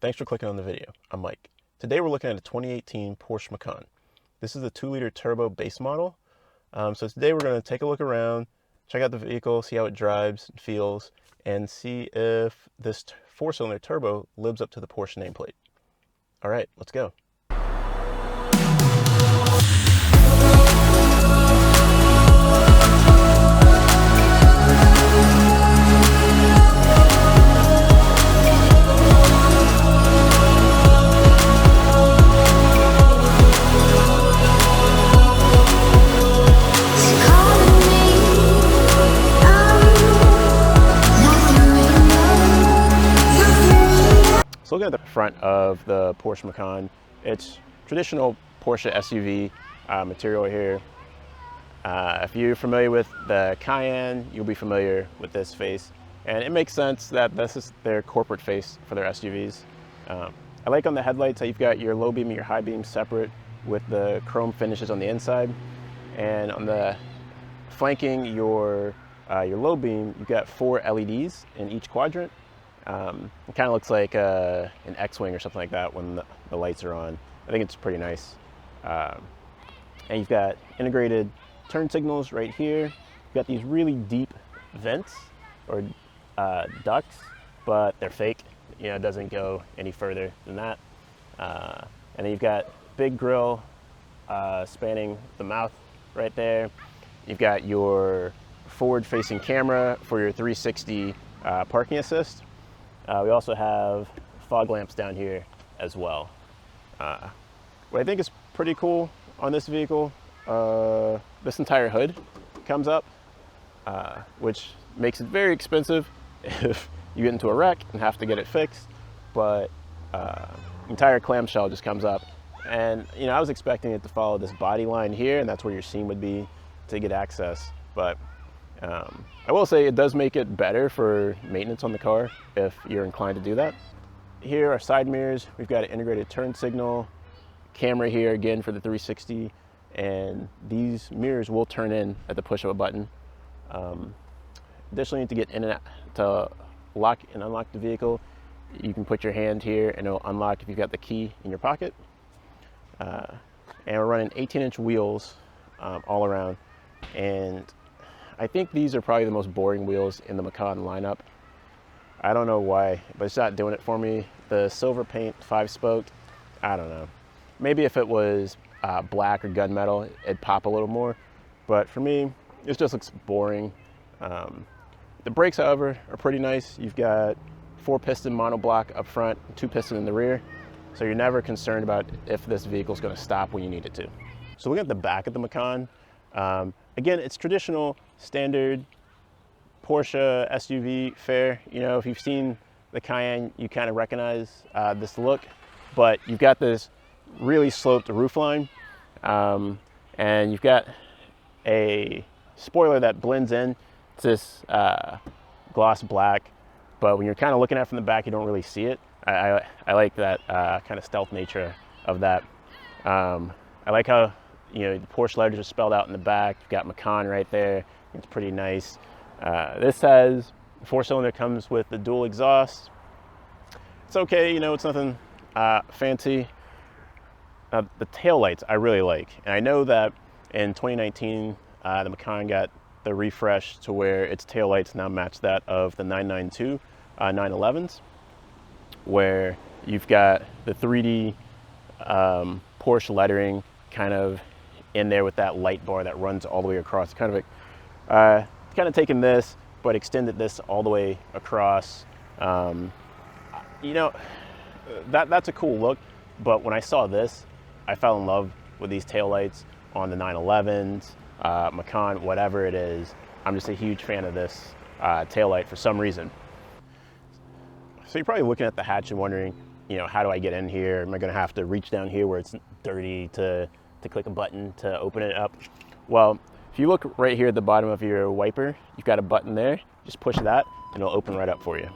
Thanks for clicking on the video. I'm Mike. Today we're looking at a 2018 Porsche Macan. This is the 2-liter turbo base model. So today we're going to take a look around, check out the vehicle, see how it drives and feels, and see if this 4-cylinder turbo lives up to the Porsche nameplate. All right, let's go. So looking at the front of the Porsche Macan, it's traditional Porsche SUV material here. If you're familiar with the Cayenne, you'll be familiar with this face. And it makes sense that this is their corporate face for their SUVs. I like on the headlights how you've got your low beam and your high beam separate with the chrome finishes on the inside. And on the flanking your low beam, you've got 4 LEDs in each quadrant. It kind of looks like an X-Wing or something like that when the lights are on. I think it's pretty nice. And you've got integrated turn signals right here. You've got these really deep vents or ducts, but they're fake. You know, it doesn't go any further than that. And then you've got big grille spanning the mouth right there. You've got your forward-facing camera for your 360 parking assist. We also have fog lamps down here as well. What I think is pretty cool on this vehicle, this entire hood comes up, which makes it very expensive if you get into a wreck and have to get it fixed. But entire clamshell just comes up. And you know, I was expecting it to follow this body line here, and that's where your seam would be to get access. But I will say it does make it better for maintenance on the car if you're inclined to do that. Here are side mirrors. We've got an integrated turn signal, camera here again for the 360, and these mirrors will turn in at the push of a button. Additionally, to get in and out, to lock and unlock the vehicle, you can put your hand here and it'll unlock if you've got the key in your pocket. And we're running 18-inch wheels all around, and I think these are probably the most boring wheels in the Macan lineup. I don't know why, but it's not doing it for me. The silver paint 5-spoke, I don't know. Maybe if it was black or gunmetal, it'd pop a little more. But for me, it just looks boring. The brakes, however, are pretty nice. You've got 4-piston monoblock up front, 2-piston in the rear. So you're never concerned about if this vehicle's gonna stop when you need it to. So looking at the back of the Macan, again, it's traditional, standard Porsche SUV fare. You know, if you've seen the Cayenne, you kind of recognize this look, but you've got this really sloped roofline, and you've got a spoiler that blends in to this gloss black, but when you're kind of looking at it from the back, you don't really see it. I like that kind of stealth nature of that. I like how, you know, the Porsche letters are spelled out in the back. You've got Macan right there. It's pretty nice. This has 4-cylinder, comes with the dual exhaust. It's okay, you know, it's nothing fancy. The taillights I really like. And I know that in 2019, the Macan got the refresh to where its taillights now match that of the 992 911s, where you've got the 3D Porsche lettering kind of in there with that light bar that runs all the way across. Kind of taken this, but extended this all the way across. You know, that's a cool look, but when I saw this, I fell in love with these taillights on the 911s, Macan, whatever it is. I'm just a huge fan of this taillight for some reason. So you're probably looking at the hatch and wondering, you know, how do I get in here? Am I gonna have to reach down here where it's dirty to click a button to open it up? Well, if you look right here at the bottom of your wiper, you've got a button there. Just push that and it'll open right up for you.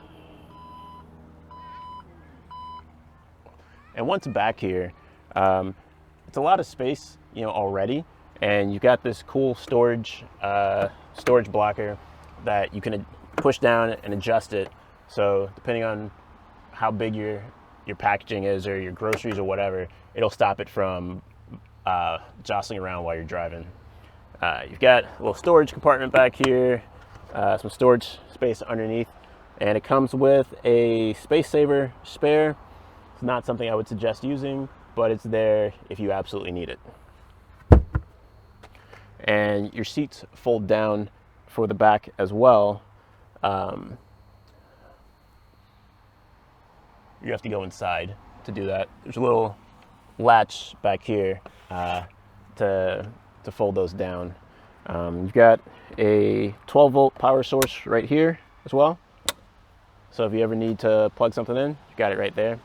And once back here, it's a lot of space, you know, already, and you've got this cool storage blocker that you can push down and adjust it. So depending on how big your your packaging is or your groceries or whatever, it'll stop it from jostling around while you're driving. You've got a little storage compartment back here, some storage space underneath, and it comes with a space saver spare. It's not something I would suggest using, but it's there if you absolutely need it. And your seats fold down for the back as well. You have to go inside to do that. There's a little latch back here to fold those down. You've got a 12-volt power source right here as well. So if you ever need to plug something in, you've got it right there.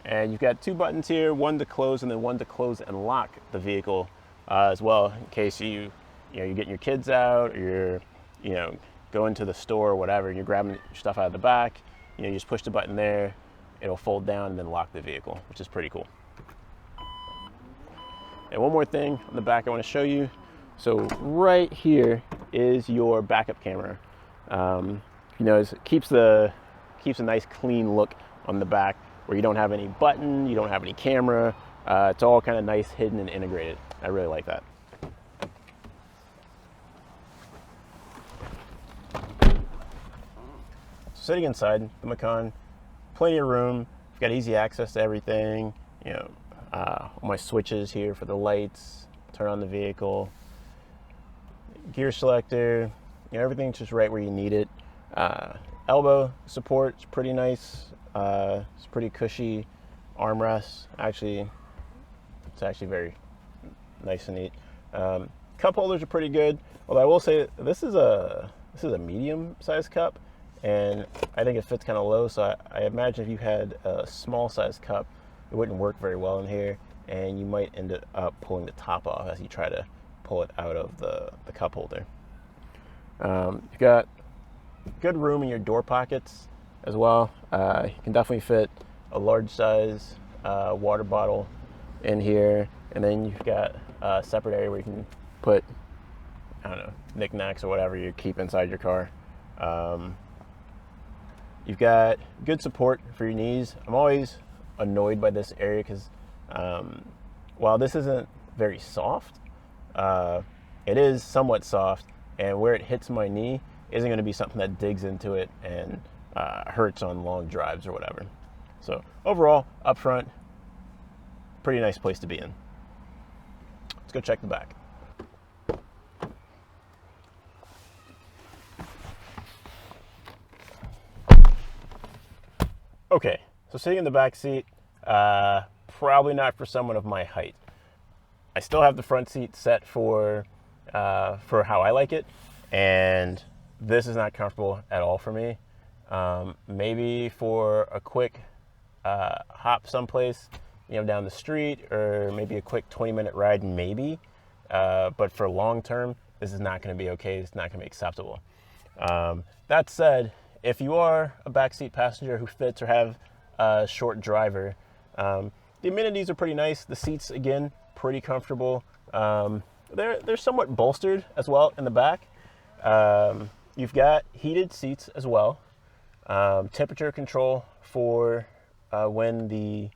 And you've got two buttons here, one to close and then one to close and lock the vehicle as well, in case you're getting your kids out, or you're going to the store or whatever, and you're grabbing your stuff out of the back. You just push the button there, it'll fold down and then lock the vehicle, which is pretty cool. And one more thing on the back I want to show you. So right here is your backup camera. It keeps a nice clean look on the back, where you don't have any button, you don't have any camera. It's all kind of nice, hidden, and integrated. I really like that. Sitting inside the Macan, plenty of room. You've got easy access to everything. All my switches here for the lights, turn on the vehicle, gear selector, everything's just right where you need it. Elbow support is pretty nice. It's pretty cushy. Armrest, it's actually very nice and neat. Cup holders are pretty good. Although I will say this is a medium-sized cup, and I think it fits kind of low. So I imagine if you had a small-sized cup, it wouldn't work very well in here, and you might end up pulling the top off as you try to pull it out of the cup holder. You've got good room in your door pockets as well. You can definitely fit a large size water bottle in here, and then you've got a separate area where you can put, knickknacks or whatever you keep inside your car. You've got good support for your knees. I'm always annoyed by this area because while this isn't very soft, it is somewhat soft, and where it hits my knee isn't going to be something that digs into it and hurts on long drives or whatever. So overall, up front, pretty nice place to be in. Let's go check the back. Okay, so sitting in the back seat, probably not for someone of my height. I still have the front seat set for how I like it, and this is not comfortable at all for me. Maybe for a quick hop someplace, down the street, or maybe a quick 20-minute ride, maybe. But for long term, this is not going to be okay. It's not going to be acceptable. That said, if you are a backseat passenger who fits or have a short driver, the amenities are pretty nice. The seats, again, pretty comfortable. They're somewhat bolstered as well in the back. You've got heated seats as well. Temperature control for when the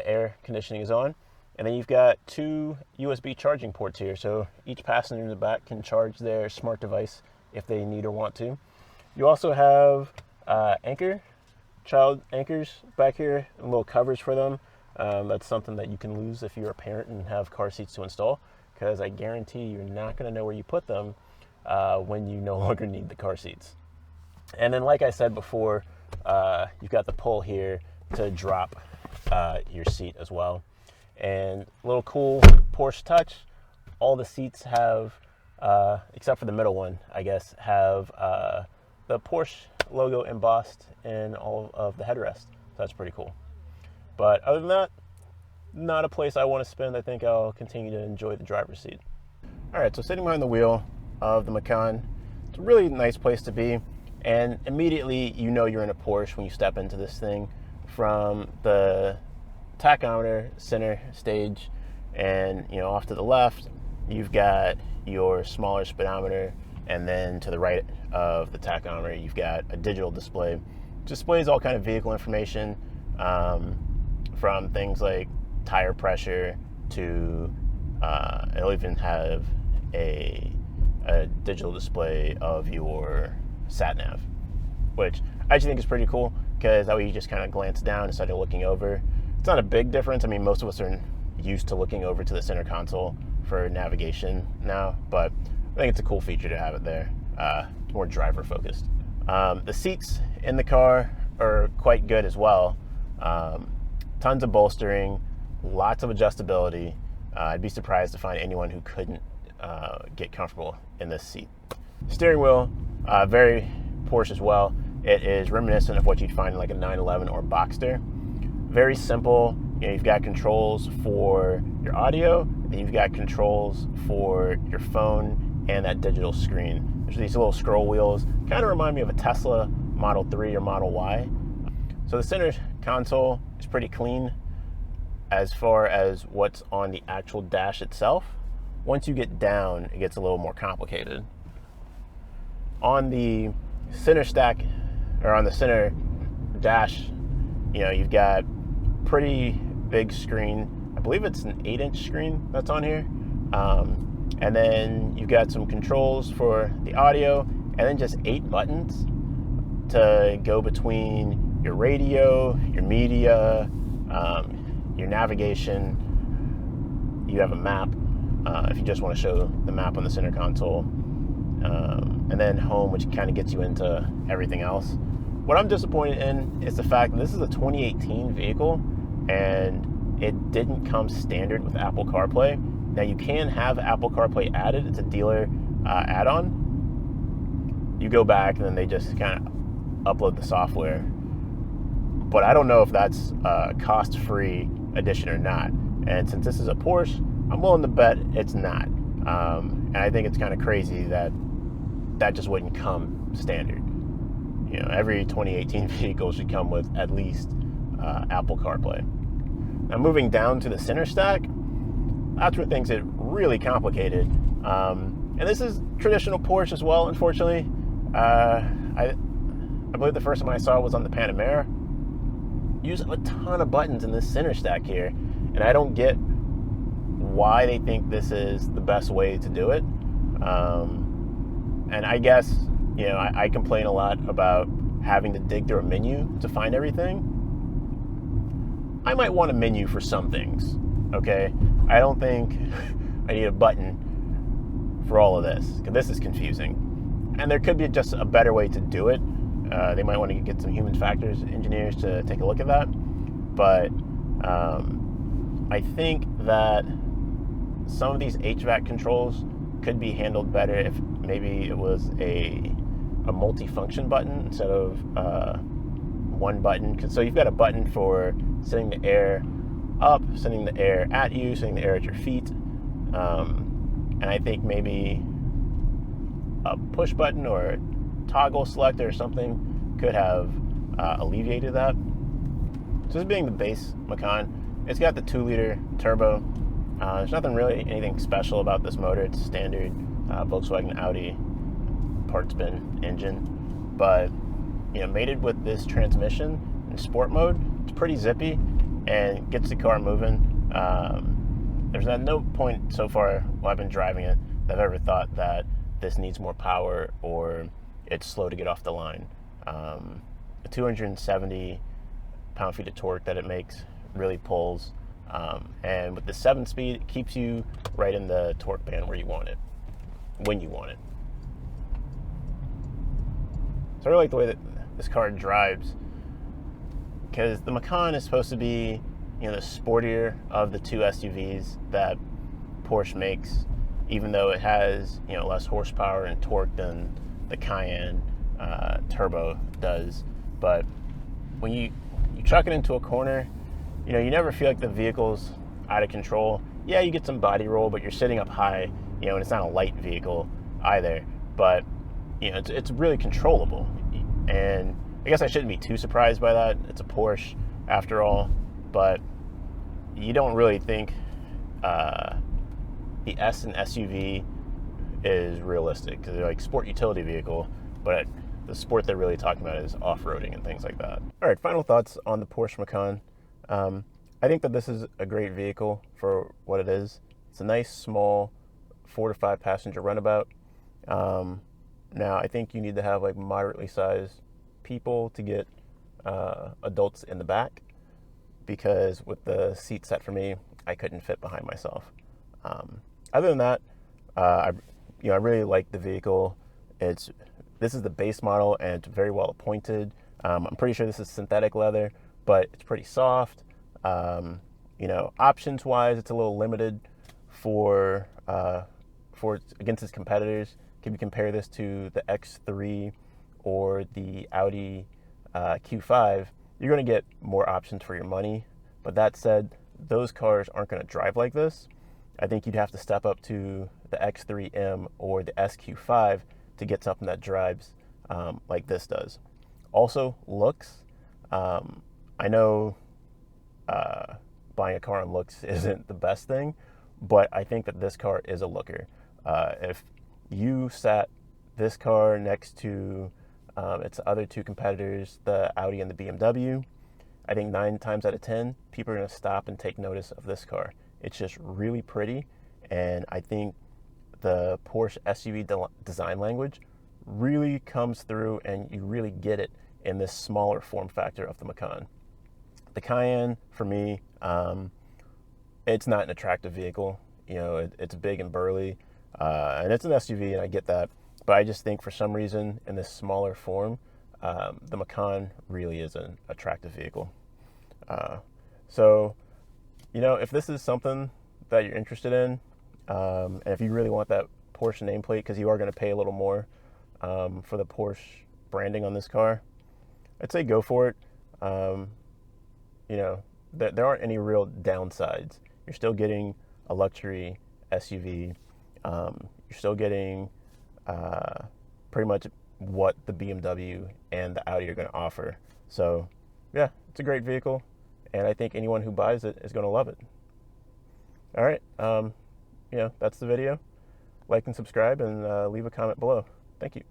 air conditioning is on. And then you've got two USB charging ports here. So each passenger in the back can charge their smart device if they need or want to. You also have child anchors back here, and little covers for them. That's something that you can lose if you're a parent and have car seats to install, because I guarantee you're not going to know where you put them when you no longer need the car seats. And then, like I said before, you've got the pull here to drop your seat as well. And a little cool Porsche touch, all the seats have, except for the middle one, I guess, have the Porsche logo embossed in all of the headrest. So that's pretty cool. But other than that, not a place I want to spend. I think I'll continue to enjoy the driver's seat. All right, so sitting behind the wheel of the Macan, it's a really nice place to be. And immediately you're in a Porsche when you step into this thing. From the tachometer center stage, and off to the left, you've got your smaller speedometer, and then to the right of the tachometer, you've got a digital display. Displays all kind of vehicle information. from things like tire pressure to it'll even have a digital display of your sat nav, which I actually think is pretty cool, because that way you just kind of glance down instead of looking over. It's not a big difference. I mean, most of us are used to looking over to the center console for navigation now, but I think it's a cool feature to have it there. More driver focused. The seats in the car are quite good as well. Tons of bolstering, lots of adjustability. I'd be surprised to find anyone who couldn't get comfortable in this seat. Steering wheel, very Porsche as well. It is reminiscent of what you'd find in like a 911 or Boxster. Very simple. You know, you've got controls for your audio, and you've got controls for your phone and that digital screen. There's these little scroll wheels, kind of remind me of a Tesla Model 3 or Model Y. So the center console is pretty clean as far as what's on the actual dash itself. Once you get down, it gets a little more complicated. On the center stack, or on the center dash, you know, you've got pretty big screen. I believe it's an 8-inch screen that's on here. And then you've got some controls for the audio, and then just 8 buttons to go between your radio, your media, your navigation. You have a map if you just want to show the map on the center console. And then home, which kind of gets you into everything else. What I'm disappointed in is the fact that this is a 2018 vehicle and it didn't come standard with Apple CarPlay. Now you can have Apple CarPlay added. It's a dealer add-on. You go back and then they just kind of upload the software. But I don't know if that's a cost-free addition or not. And since this is a Porsche, I'm willing to bet it's not. And I think it's kind of crazy that that just wouldn't come standard. You know, every 2018 vehicle should come with at least Apple CarPlay. Now moving down to the center stack, that's where things get really complicated. And this is traditional Porsche as well, unfortunately. I believe the first time I saw it was on the Panamera. Use a ton of buttons in this center stack here, and I don't get why they think this is the best way to do it. And I guess, you know, I complain a lot about having to dig through a menu to find everything. I might want a menu for some things, okay? I don't think I need a button for all of this, because this is confusing. And there could be just a better way to do it. They might want to get some human factors engineers to take a look at that. But I think that some of these HVAC controls could be handled better if maybe it was a multi-function button instead of one button. So you've got a button for sending the air up, sending the air at you, sending the air at your feet. And I think maybe a push button or a toggle selector or something could have alleviated that. So this being the base Macan, it's got the 2-liter turbo. There's nothing really anything special about this motor. It's standard Volkswagen Audi parts bin engine, but you know, mated with this transmission in sport mode, it's pretty zippy and gets the car moving. There's at no point so far while I've been driving it that I've ever thought that this needs more power or it's slow to get off the line. The 270 pound-feet of torque that it makes really pulls. And with the 7-speed, it keeps you right in the torque band where you want it, when you want it. So I really like the way that this car drives, because the Macan is supposed to be, you know, the sportier of the two SUVs that Porsche makes, even though it has, you know, less horsepower and torque than the Cayenne turbo does. But when you chuck it into a corner, you know, you never feel like the vehicle's out of control. Yeah, you get some body roll, but you're sitting up high, you know, and it's not a light vehicle either. But, you know, it's really controllable. And I guess I shouldn't be too surprised by that. It's a Porsche, after all. But you don't really think the S and SUV is realistic, because they're like sport utility vehicle. But the sport they're really talking about is off-roading and things like that. All right, final thoughts on the Porsche Macan. I think that this is a great vehicle for what it is. It's a nice, small, 4 to 5 passenger runabout. Now, I think you need to have like moderately sized people to get adults in the back, because with the seat set for me, I couldn't fit behind myself. Other than that, I really like the vehicle. This is the base model, and it's very well appointed. I'm pretty sure this is synthetic leather, but it's pretty soft. Options wise, it's a little limited for against its competitors. Can you compare this to the X3 or the Audi Q5? You're going to get more options for your money. But that said, those cars aren't going to drive like this. I think you'd have to step up to the X3M or the SQ5 to get something that drives like this does. Also, looks. I know buying a car on looks isn't the best thing, but I think that this car is a looker. If you sat this car next to its other two competitors, the Audi and the BMW, I think 9 times out of 10, people are going to stop and take notice of this car. It's just really pretty, and I think the Porsche SUV design language really comes through, and you really get it in this smaller form factor of the Macan. The Cayenne, for me, it's not an attractive vehicle. It's big and burly, and it's an SUV, and I get that. But I just think for some reason, in this smaller form, the Macan really is an attractive vehicle. So, if this is something that you're interested in, and if you really want that Porsche nameplate, because you are going to pay a little more for the Porsche branding on this car, I'd say go for it. There aren't any real downsides. You're still getting a luxury SUV. You're still getting pretty much what the BMW and the Audi are going to offer. So, yeah, it's a great vehicle, and I think anyone who buys it is going to love it. All right, that's the video. Like and subscribe, and leave a comment below. Thank you.